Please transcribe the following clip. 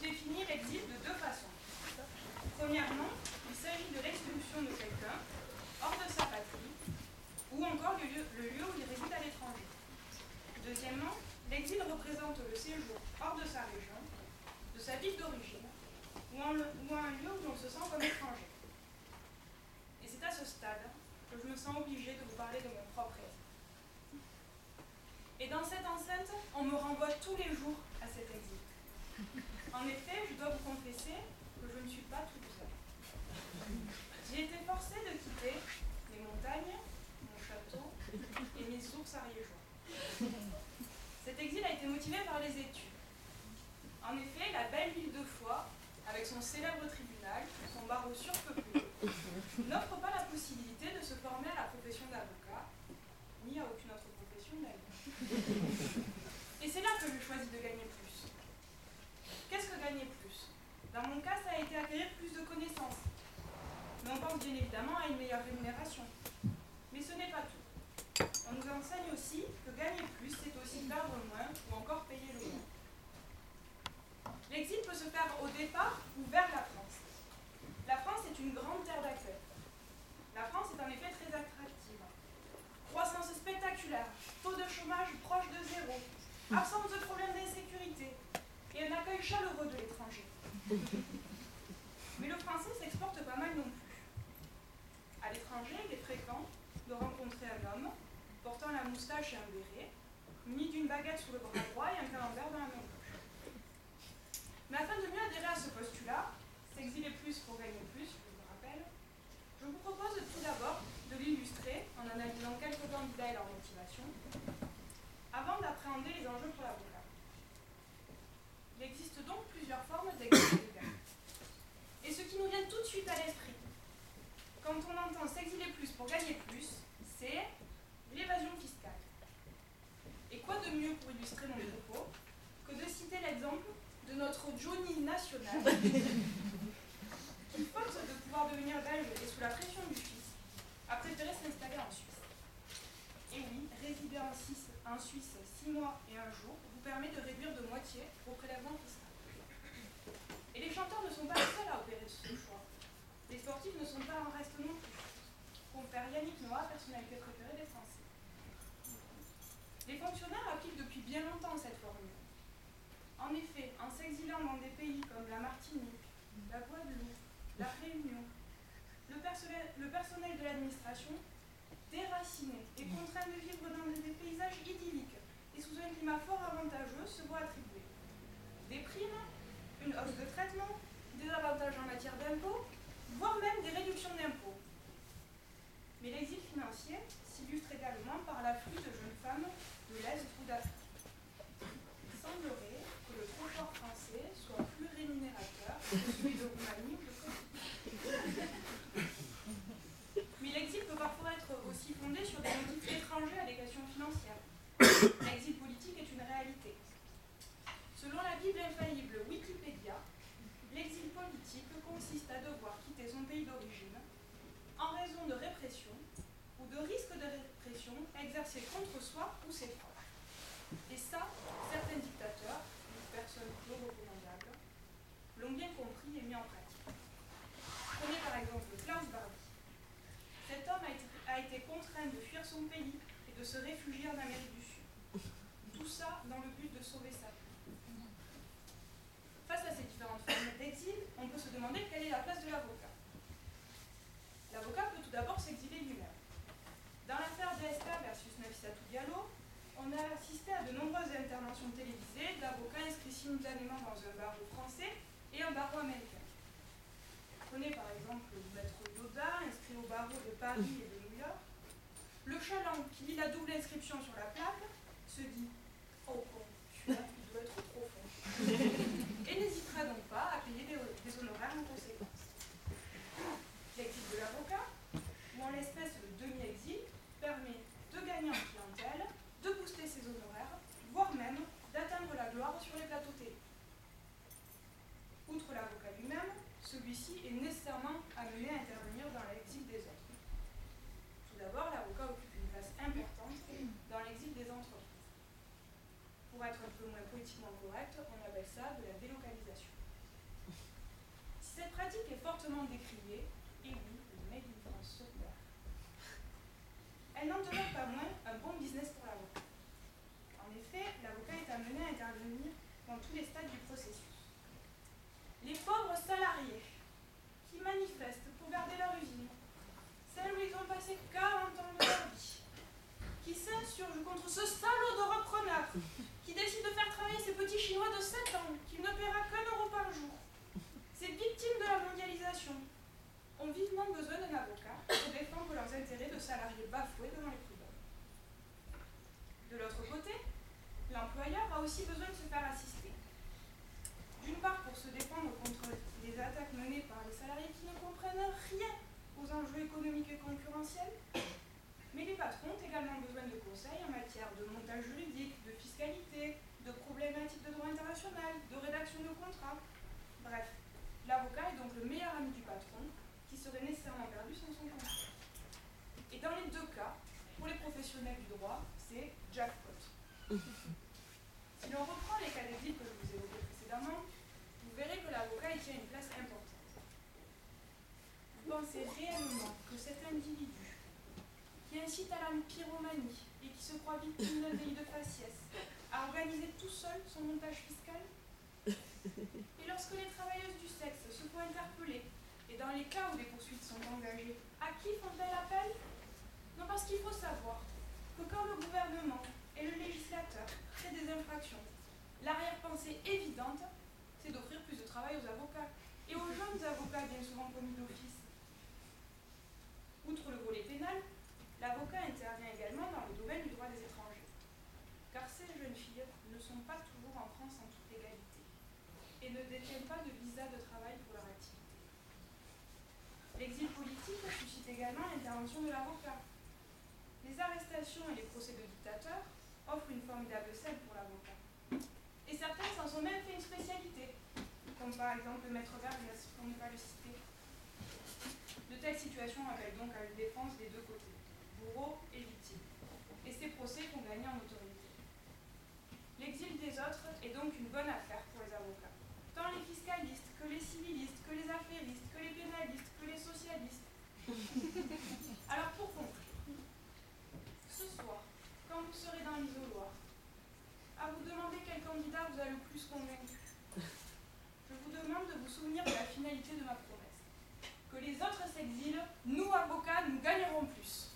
définir l'exil de deux façons. Premièrement, il s'agit de l'expulsion de quelqu'un hors de sa patrie, ou encore le lieu où il réside à l'étranger. Deuxièmement, l'exil représente le séjour hors de sa région, de sa ville d'origine, ou un lieu où l'on se sent comme étranger. Et c'est à ce stade que je me sens obligée de vous parler de mon propre exil. Et dans cette enceinte, on me renvoie tous les jours à cet exil. En effet, je dois vous confesser que je ne suis pas toute seule. J'ai été forcée de quitter les montagnes, mon château et mes ours ariégeois. Cet exil a été motivé par les études. En effet, la belle ville de Foix, avec son célèbre tribunal, son barreau surpeuplé, n'offre pas la possibilité de se former à la profession d'avocat, ni à aucune autre profession d'ailleurs. Et c'est là que je choisis de gagner plus. Qu'est-ce que gagner plus? Dans mon cas, ça a été acquérir plus de connaissances. Mais on pense bien évidemment à une meilleure rémunération. Mais ce n'est pas tout. On nous enseigne aussi que gagner plus, c'est aussi perdre moins ou encore payer le moins. L'exil peut se faire au départ ou vers la France. La France est une grande terre d'accueil. La France est en effet très attractive. Croissance spectaculaire, taux de chômage proche de zéro, absence de problèmes d'insécurité et un accueil chaleureux de l'étranger. Mais le français s'exporte pas mal non plus. À l'étranger, il est fréquent de rencontrer un homme portant la moustache et un béret, muni d'une baguette sous le bras droit et un camembert dans la main gauche. Mais afin de mieux adhérer à ce postulat, s'exiler plus pour gagner plus, je vous rappelle, je vous propose tout d'abord de l'illustrer en analysant quelques candidats et leur motivation, avant d'appréhender les enjeux pour l'avocat. Il existe donc plusieurs formes d'exil légal. Et ce qui nous vient tout de suite à l'esprit, quand on entend s'exiler plus pour gagner plus, c'est l'évasion fiscale. Et quoi de mieux pour illustrer mon propos que de citer l'exemple de notre Johnny national, qui, faute de pouvoir devenir belge et sous la pression du fisc, a préféré s'installer en Suisse. Et oui, résider en Suisse 6 mois et 1 jour vous permet de réduire de moitié vos prélèvements fiscaux. Et les chanteurs ne sont pas les seuls à opérer ce choix. Les sportifs ne sont pas en reste non plus. Confère Yannick Noah, personnalité préférée des Français. Les fonctionnaires appliquent depuis bien longtemps cette formule. En effet, en s'exilant dans des pays comme la Martinique, la Guadeloupe, la Réunion, le personnel de l'administration, déraciné et contraint de vivre dans des paysages idylliques et sous un climat fort avantageux, se voit attribuer des primes, une hausse de traitement, des avantages en matière d'impôts, voire même des réductions d'impôts. Mais l'exil financier s'illustre également par l'afflux de jeunes femmes de l'Est ou d'Afrique. Il semblerait que le confort français soit plus rémunérateur que celui de Roumanie ou de Kosovo. Mais l'exil peut parfois être aussi fondé sur des motifs étrangers à des questions financières. L'exil politique est une réalité. Selon la Bible infaillible Wikipédia, l'exil politique consiste à devoir quitter son pays d'origine en raison de répression ou de risque de répression exercée contre soi ou ses proches. Et ça, certains dictateurs, ou personnes peu recommandables, l'ont bien compris et mis en pratique. Prenez par exemple Klaus Barbie. Cet homme a été contraint de fuir son pays et de se réfugier en Amérique du Sud. Tout ça dans le but de sauver sa vie. Face à ces différentes formes d'exil, on peut se demander quelle est la place de l'avocat. L'avocat peut tout d'abord s'exiler lui-même. Dans l'affaire DSK versus Nafissatou Diallo, on a assisté à de nombreuses interventions télévisées d'avocats inscrits simultanément dans un barreau français et un barreau américain. Prenez par exemple le maître Yoda, inscrit au barreau de Paris et de New York. Le chaland qui lit la double inscription sur la plaque se dit « Oh con, celui-là, il doit être trop fond » et n'hésitera donc pas à payer des honoraires en conséquence. L'exil de l'avocat, ou en l'espèce le demi-exil, permet de gagner en clientèle, de booster ses honoraires, voire même d'atteindre la gloire sur les plateaux télé. Outre l'avocat lui-même, celui-ci est nécessairement amené à intervenir dans l'exil des autres. Tout d'abord, l'avocat occupe une place importante dans l'exil des entreprises. Pour être un peu moins politiquement correct, on appelle ça de la délocalisation. Cette pratique est fortement décriée, et oui, le Made in France s'opère. Elle n'en demeure pas moins un bon business pour l'avocat. En effet, l'avocat est amené à intervenir dans tous les stades du processus. Les pauvres salariés qui manifestent pour garder leur usine, celles où ils ont passé 40 ans de leur vie, qui s'insurgent contre ce salaud de repreneur, qui décide de faire travailler ces petits Chinois de 7 ans, qu'il ne paiera qu'1 euro par jour. Ces victimes de la mondialisation ont vivement besoin d'un avocat pour défendre leurs intérêts de salariés bafoués devant les prud'hommes. De l'autre côté, l'employeur a aussi besoin de se faire assister. D'une part pour se défendre contre les attaques menées par les salariés qui ne comprennent rien aux enjeux économiques et concurrentiels, mais les patrons ont également besoin de conseils en matière de montage juridique, de fiscalité, de problématiques de droit international, de rédaction de contrats. Bref, l'avocat est donc le meilleur ami du patron, qui serait nécessairement perdu sans son conseil. Et dans les deux cas, pour les professionnels du droit, c'est jackpot. Si l'on reprend les cas d'exil que je vous évoquais précédemment, vous verrez que l'avocat y tient une place importante. Vous pensez réellement que cet individu, qui incite à la pyromanie et qui se croit victime d'un délit de faciès, a organisé tout seul son montage fiscal? Et lorsque les travailleuses du sexe se font interpeller, et dans les cas où des poursuites sont engagées, à qui font-elles appel? Non, parce qu'il faut savoir que quand le gouvernement et le législateur créent des infractions, l'arrière-pensée évidente, c'est d'offrir plus de travail aux avocats, et aux jeunes avocats bien souvent commis d'office. Outre le volet pénal, l'avocat intervient également dans le domaine du droit des étrangers, car ces jeunes filles ne sont pas toujours en France en toute légalité, et ne détiennent pas de visa de travail pour leur activité. L'exil politique suscite également l'intervention de l'avocat. Les arrestations et les procès de dictateurs offrent une formidable scène pour l'avocat. Et certains s'en sont même fait une spécialité, comme par exemple le maître Vergès, pour ne pas le citer. De telles situations appellent donc à une défense des deux côtés, bourreaux et victimes. Et ces procès font gagner en autorité. L'exil des autres est donc une bonne affaire pour les avocats. Tant les fiscalistes, que les civilistes, que les affairistes, que les pénalistes, que les socialistes. Alors pour conclure, ce soir, quand vous serez dans l'isoloir, à vous demander quel candidat vous a le plus convaincu, je vous demande de vous souvenir de la finalité de ma promesse. Que les autres s'exilent, nous, avocats, nous gagnerons plus.